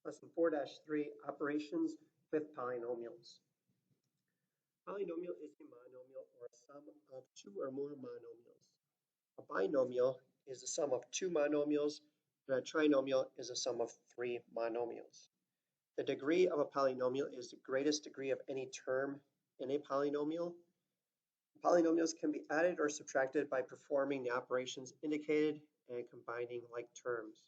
Lesson 4-3, operations with polynomials. Polynomial is a monomial or a sum of two or more monomials. A binomial is the sum of two monomials, and a trinomial is a sum of three monomials. The degree of a polynomial is the greatest degree of any term in a polynomial. Polynomials can be added or subtracted by performing the operations indicated and combining like terms.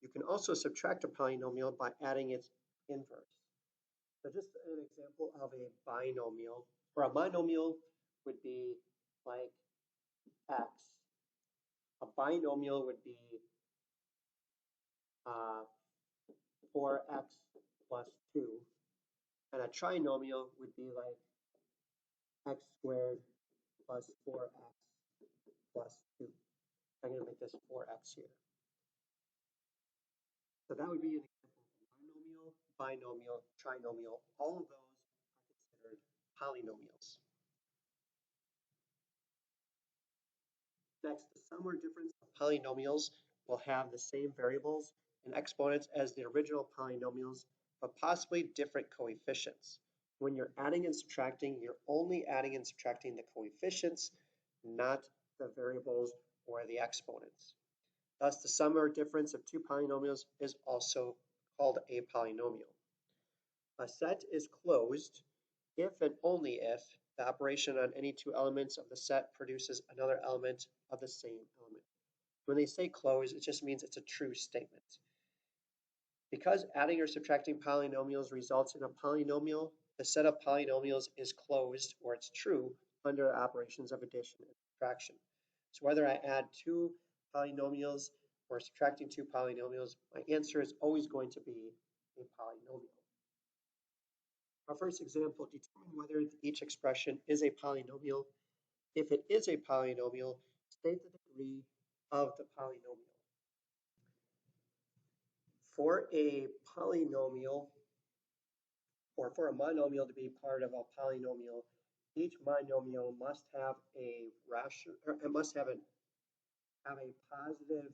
You can also subtract a polynomial by adding its inverse. So just an example of a binomial, or a monomial would be like x. A binomial would be 4x plus 2, and a trinomial would be like x squared plus 4x plus 2. I'm going to make this 4x here. So that would be an example of monomial, binomial, trinomial. All of those are considered polynomials. Next, the sum or difference of polynomials will have the same variables and exponents as the original polynomials, but possibly different coefficients. When you're adding and subtracting, you're only adding and subtracting the coefficients, not the variables or the exponents. Thus, the sum or difference of two polynomials is also called a polynomial. A set is closed if and only if the operation on any two elements of the set produces another element of the same element. When they say closed, it just means it's a true statement. Because adding or subtracting polynomials results in a polynomial, the set of polynomials is closed, or it's true, under operations of addition and subtraction. So whether I add two polynomials or subtracting two polynomials, my answer is always going to be a polynomial. Our first example, determine whether each expression is a polynomial. If it is a polynomial, state the degree of the polynomial. For a polynomial, or for a monomial to be part of a polynomial, each monomial must have a rational, or it must have a positive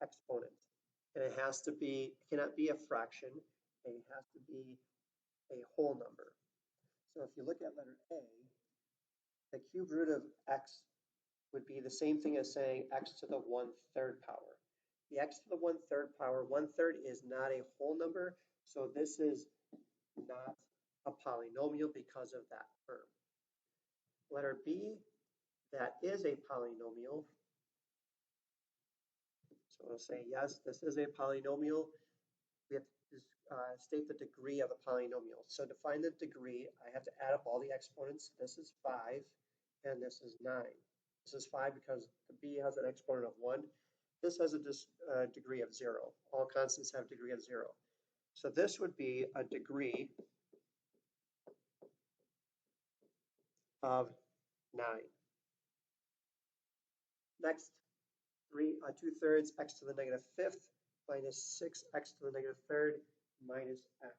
exponent, and it has to be, it cannot be a fraction, and it has to be a whole number. So if you look at letter A, the cube root of x would be the same thing as saying x to the 1/3 power. The x to the 1/3 power, 1/3 is not a whole number, so this is not a polynomial because of that term. Letter B, that is a polynomial. So we'll say yes, this is a polynomial. We have to state the degree of a polynomial. So to find the degree, I have to add up all the exponents. This is 5 and this is 9. This is 5 because the B has an exponent of 1. This has a degree of 0. All constants have a degree of 0. So this would be a degree of 9. Next, 2/3 x to the -5th minus 6x to the -3rd minus x.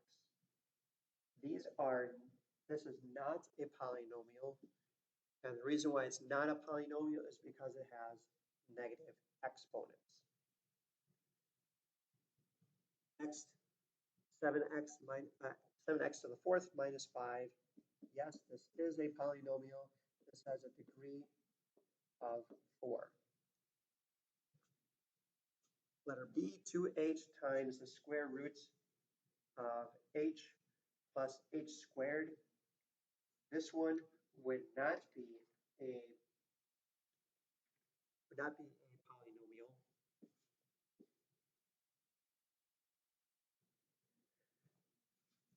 This is not a polynomial, and the reason why it's not a polynomial is because it has negative exponents. Next, 7x to the 4th minus 5. Yes, this is a polynomial. This has a degree of 4. Letter B, 2h times the square root of h plus h squared. This one would not be a polynomial.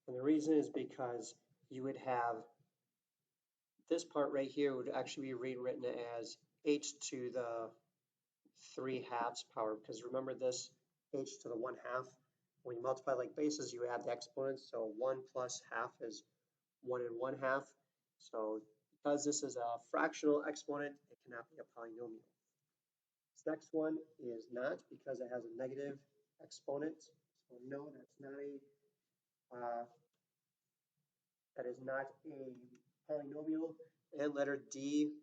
And the reason is because you would have this part right here would actually be rewritten as h to the 3/2 power, because remember this h to the 1/2. When you multiply like bases, you add the exponents. So 1 plus half is 1 1/2. So because this is a fractional exponent, it cannot be a polynomial. This next one is not, because it has a negative exponent. So no, that is not a polynomial. And letter D,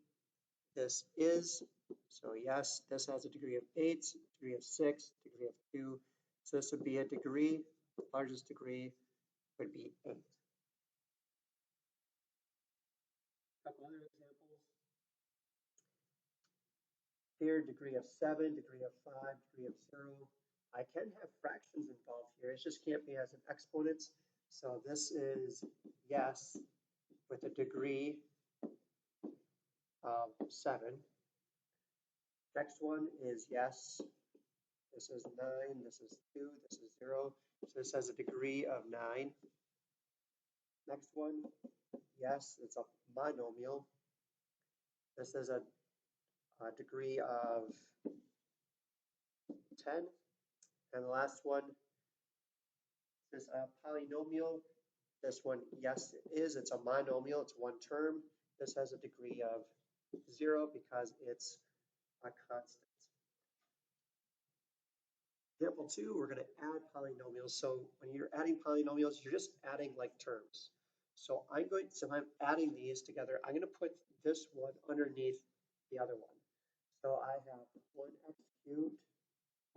this is. So yes, this has a degree of 8, degree of 6, degree of 2. So this would be a degree largest degree would be 8. A couple other examples. Here, degree of 7, degree of 5, degree of 0. I can have fractions involved here. It just can't be as an exponent. So this is yes with a degree of 7. Next one is yes. This is 9, this is 2, this is 0. So this has a degree of 9. Next one, yes, it's a monomial. This is a degree of 10. And the last one is a polynomial. This one, yes, it is. It's a monomial. It's one term. This has a degree of 0 because it's a constant. Example 2, we're going to add polynomials. So when you're adding polynomials, you're just adding like terms. So if I'm adding these together, I'm going to put this one underneath the other one. So I have 1x cubed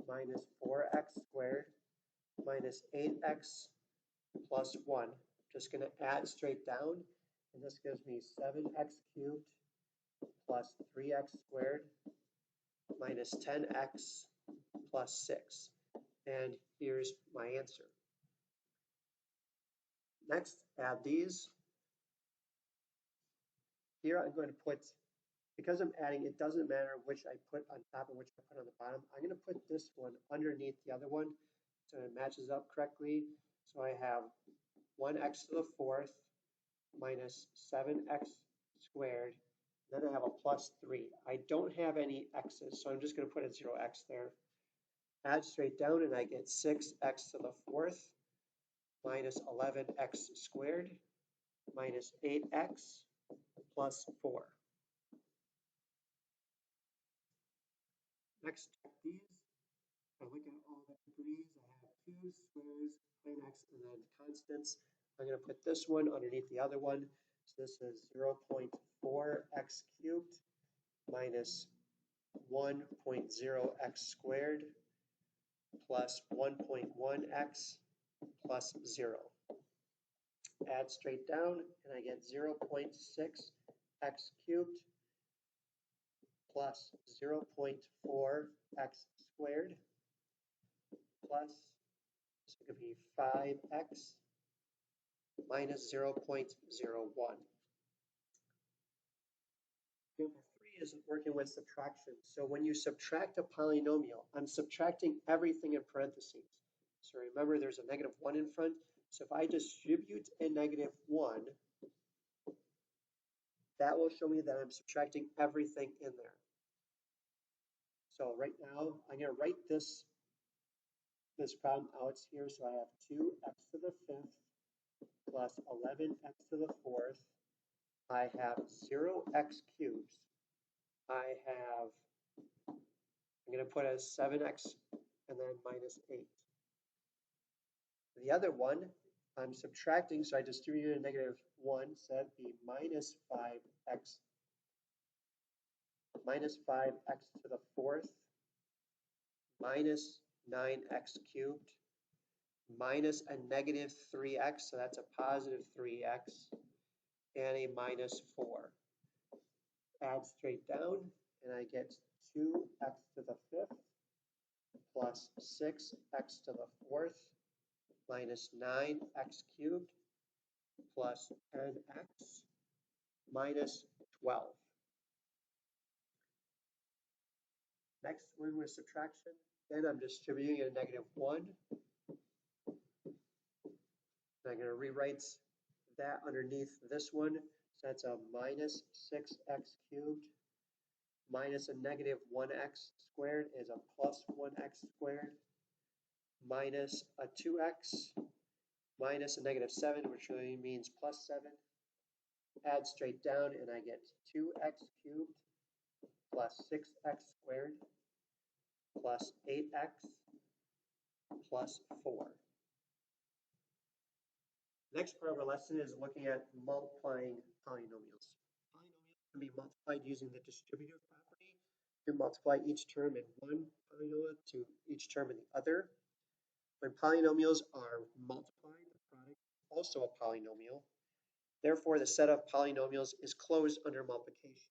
minus 4x squared minus 8x plus 1. Just going to add straight down, and this gives me 7x cubed plus 3x squared minus 10x plus 6. And here's my answer. Next, add these. Here I'm going to put, because I'm adding, it doesn't matter which I put on top and which I put on the bottom. I'm going to put this one underneath the other one so it matches up correctly. So I have 1x to the 4th minus 7x squared. Then I have a plus 3. I don't have any x's, so I'm just going to put a 0x there. Add straight down, and I get 6x to the 4th minus 11x squared minus 8x plus 4. Next, check these. I look at all the degrees. I have 2, squares, plain x, and then constants. I'm going to put this one underneath the other one. So this is 0.4x cubed minus 1.0x squared plus 1.1x plus 0. Add straight down, and I get 0.6x cubed plus 0.4x squared plus, this is going to be 5x minus 0.01. Example 3 is working with subtraction. So when you subtract a polynomial, I'm subtracting everything in parentheses. So remember, there's a negative 1 in front. So if I distribute a negative 1, that will show me that I'm subtracting everything in there. So right now, I'm going to write this problem out here. So I have 2x to the 5th plus 11x to the 4th. I have 0x cubed. I'm going to put as 7x and then minus 8. The other one, I'm subtracting, so I distributed a negative 1, so that'd be minus 5x to the 4th minus 9x cubed minus a negative 3x, so that's a positive 3x, and a minus 4. Add straight down, and I get 2x to the 5th plus 6x to the 4th minus 9x cubed plus 10x minus 12. Next, we're with subtraction. Then I'm distributing a negative 1. I'm going to rewrite that underneath this one. So that's a minus 6x cubed minus a negative 1x squared is a plus 1x squared minus a 2x minus a negative 7, which really means plus 7. Add straight down, and I get 2x cubed plus 6x squared plus 8x plus 4. Next part of our lesson is looking at multiplying polynomials. Polynomials can be multiplied using the distributive property. You multiply each term in one polynomial to each term in the other. When polynomials are multiplied, the product is also a polynomial. Therefore, the set of polynomials is closed under multiplication.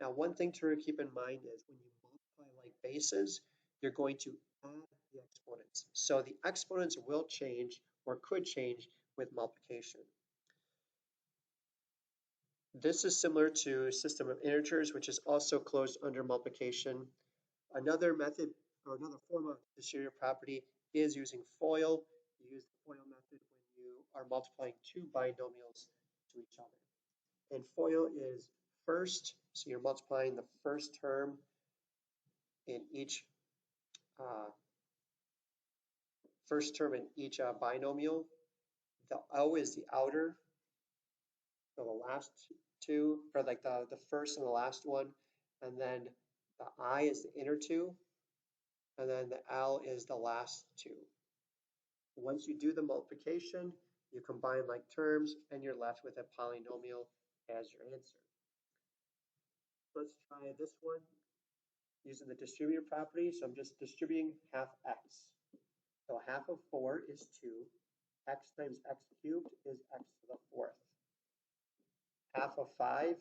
Now, one thing to keep in mind is when you multiply like bases, you're going to add the exponents. So the exponents will change or could change with multiplication. This is similar to a system of integers, which is also closed under multiplication. Another method or another form of distributive property is using FOIL. You use the FOIL method when you are multiplying two binomials to each other. And FOIL is first, so you're multiplying the first term in each binomial. The O is the outer, so the last two, or like the first and the last one, and then the I is the inner two, and then the L is the last two. Once you do the multiplication, you combine like terms, and you're left with a polynomial as your answer. Let's try this one using the distributive property. So I'm just distributing half x. So half of 4 is 2. X times x cubed is x to the 4th. Half of 5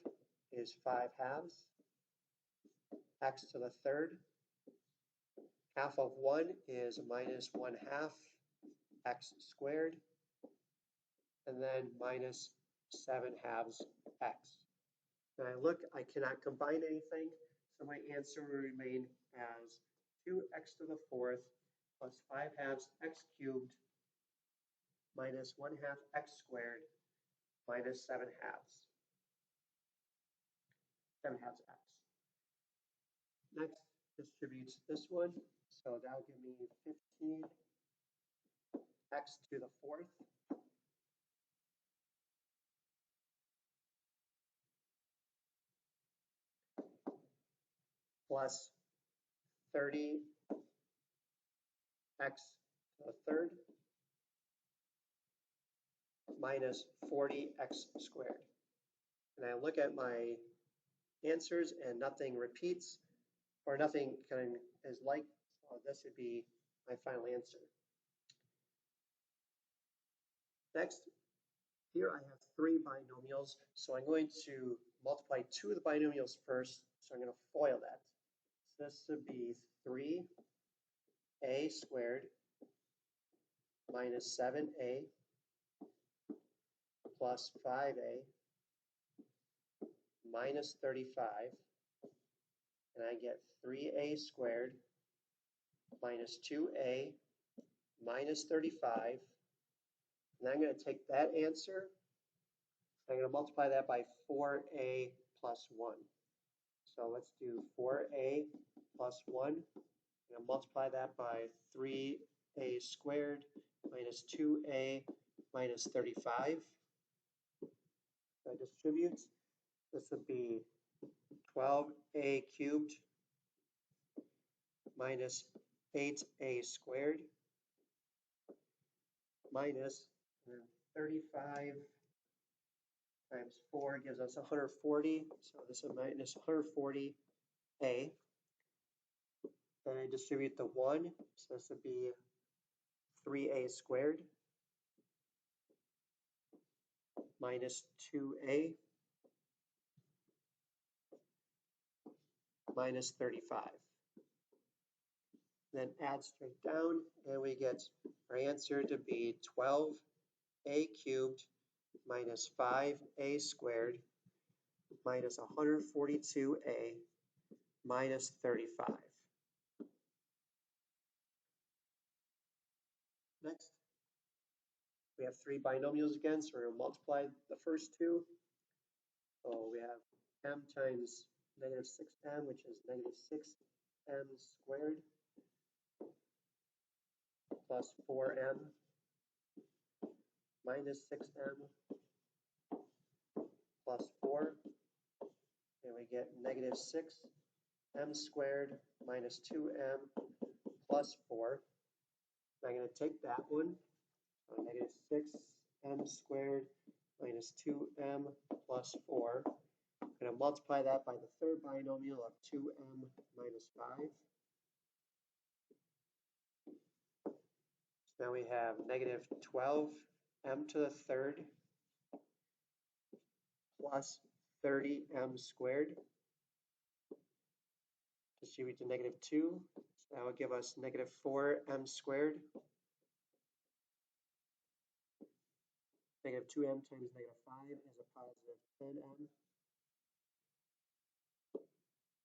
is 5 halves. X to the 3rd. Half of 1 is minus 1/2 x squared. And then minus 7 halves x. When I look, I cannot combine anything, so my answer will remain as 2x to the 4th plus 5 halves x cubed minus 1/2 x squared minus 7 halves. 7 halves x. Next, distributes this one, so that'll give me 15x to the 4th plus 30x to the 3rd minus 40x squared. And I look at my answers and nothing repeats or nothing is like, so this would be my final answer. Next, here I have 3 binomials, so I'm going to multiply 2 of the binomials first, so I'm going to FOIL that. So this would be 3a squared minus 7a plus 5a minus 35, and I get 3a squared minus 2a minus 35, and I'm going to take that answer, I'm going to multiply that by 4a plus 1. So let's do 4a plus 1. I'm going to multiply that by 3a squared minus 2a minus 35. So I distribute. This would be 12a cubed minus 8a squared minus 35 times 4 gives us 140. So this is minus 140a. Then I distribute the 1. So this would be 3a squared minus 2a minus 35. Then add straight down, and we get our answer to be 12a cubed minus 5a squared minus 142a minus 35. Next, we have 3 binomials again, so we're going to multiply the first 2. So we have m times negative 6m, which is negative 6m squared plus 4m minus 6m plus 4, and we get negative 6m squared minus 2m plus 4. I'm going to take that one, so negative 6m squared minus 2m plus 4. I'm going to multiply that by the third binomial of 2m minus 5. now we have negative 12m to the third plus 30m squared. Distribute to negative 2. So that will give us negative 4m squared. Negative 2m times negative 5 is a positive 10m.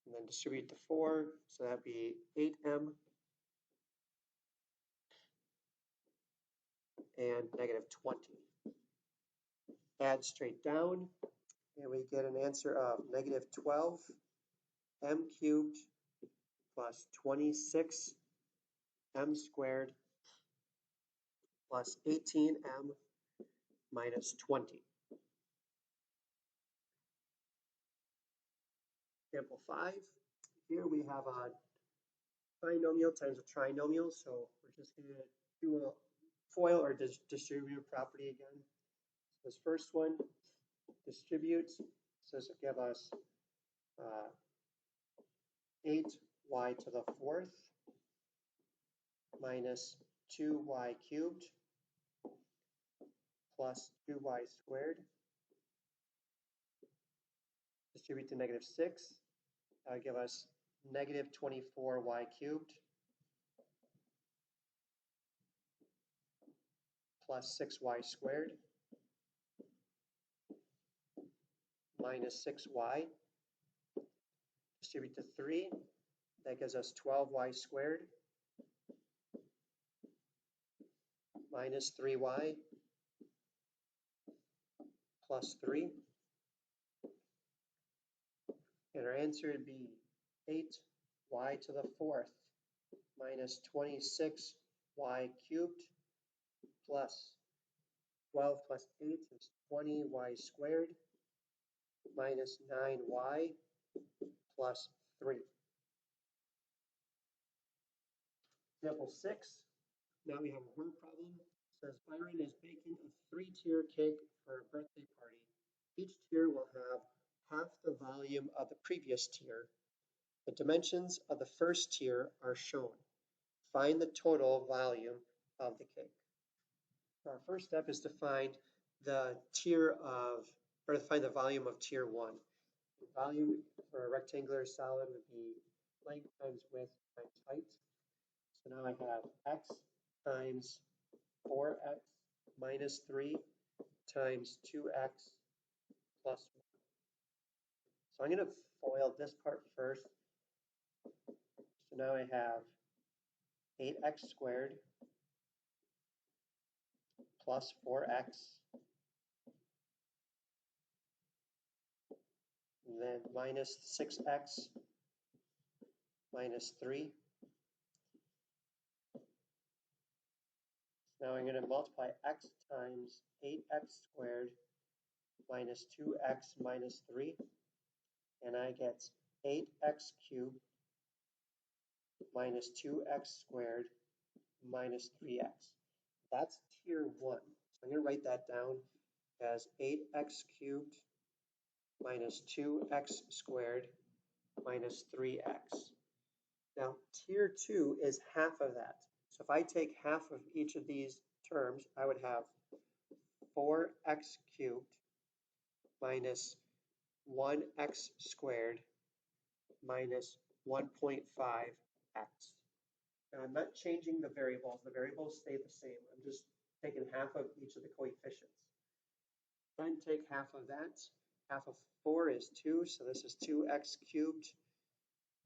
And then distribute to 4, so that would be 8m. And negative 20. Add straight down, and we get an answer of negative 12m cubed plus 26m squared plus 18m minus 20. Example 5. Here we have a binomial times a trinomial, so we're just going to do a FOIL or distributive property again. So this first one distributes, so this will give us 8y to the fourth minus 2y cubed plus 2y squared. Distribute to negative 6. That would give us negative 24y cubed plus 6y squared minus 6y. Distribute to 3. That gives us 12y squared minus 3y plus 3. And our answer would be 8y to the fourth minus 26y cubed plus 12 plus 8 is 20y squared minus 9y plus 3. Example 6. Now we have a word problem. It says Byron is baking a 3-tier cake for a birthday party. Each tier will have half the volume of the previous tier. The dimensions of the first tier are shown. Find the total volume of the cake. Our first step is to find the find the volume of tier 1. The volume for a rectangular solid would be length times width times height. So now I have x times 4x minus 3 times 2x plus 1. So I'm going to FOIL this part first. So now I have 8x squared plus 4x, and then minus 6x minus 3. Now I'm going to multiply x times 8x squared minus 2x minus 3, and I get 8x cubed minus 2x squared minus 3x. That's tier 1. So I'm going to write that down as 8x cubed minus 2x squared minus 3x. Now, tier 2 is half of that. So if I take half of each of these terms, I would have 4x cubed minus 1x squared minus 1.5x. Now, I'm not changing the variables. The variables stay the same. I'm just taking half of each of the coefficients. Try and take half of that. Half of 4 is 2, so this is 2x cubed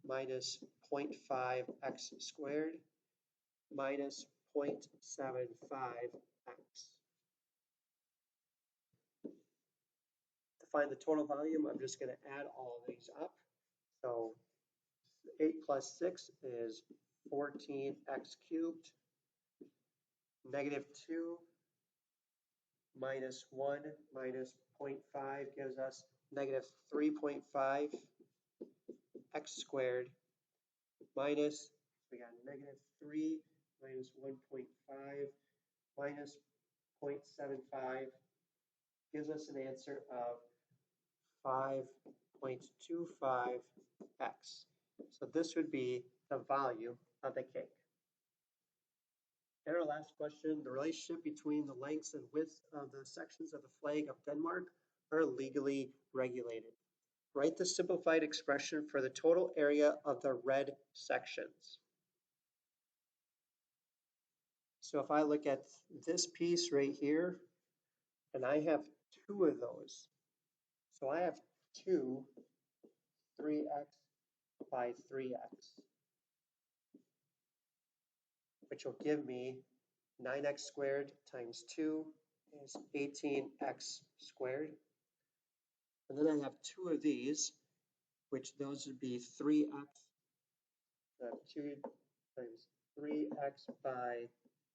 minus 0.5x squared minus 0.75x. To find the total volume, I'm just going to add all of these up. So 8 plus 6 is 14x cubed. Negative 2 minus 1 minus 0.5 gives us negative 3.5 x squared minus, we got negative 3 minus 1.5 minus 0.75 gives us an answer of 5.25x. So this would be the volume of the cake. And our last question, the relationship between the lengths and widths of the sections of the flag of Denmark are legally regulated. Write the simplified expression for the total area of the red sections. So if I look at this piece right here, and I have two of those. So I have 3x by 3x, which will give me 9x squared times 2 is 18x squared. And then I have two of these, which those would be 3x. So I have 2 times 3x by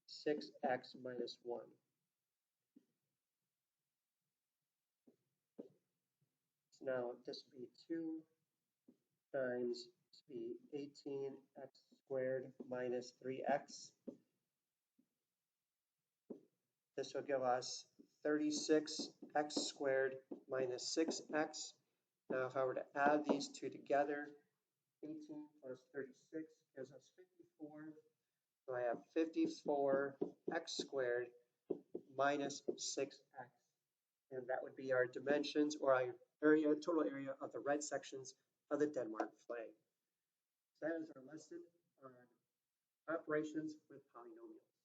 6x minus 1. So now this would be 2 times, this would be 18x squared minus 3x. This will give us 36x squared minus 6x. Now if I were to add these two together, 18 plus 36 gives us 54. So I have 54x squared minus 6x. And that would be our dimensions or our area, total area of the red sections of the Denmark flag. So that is our lesson on operations with polynomials.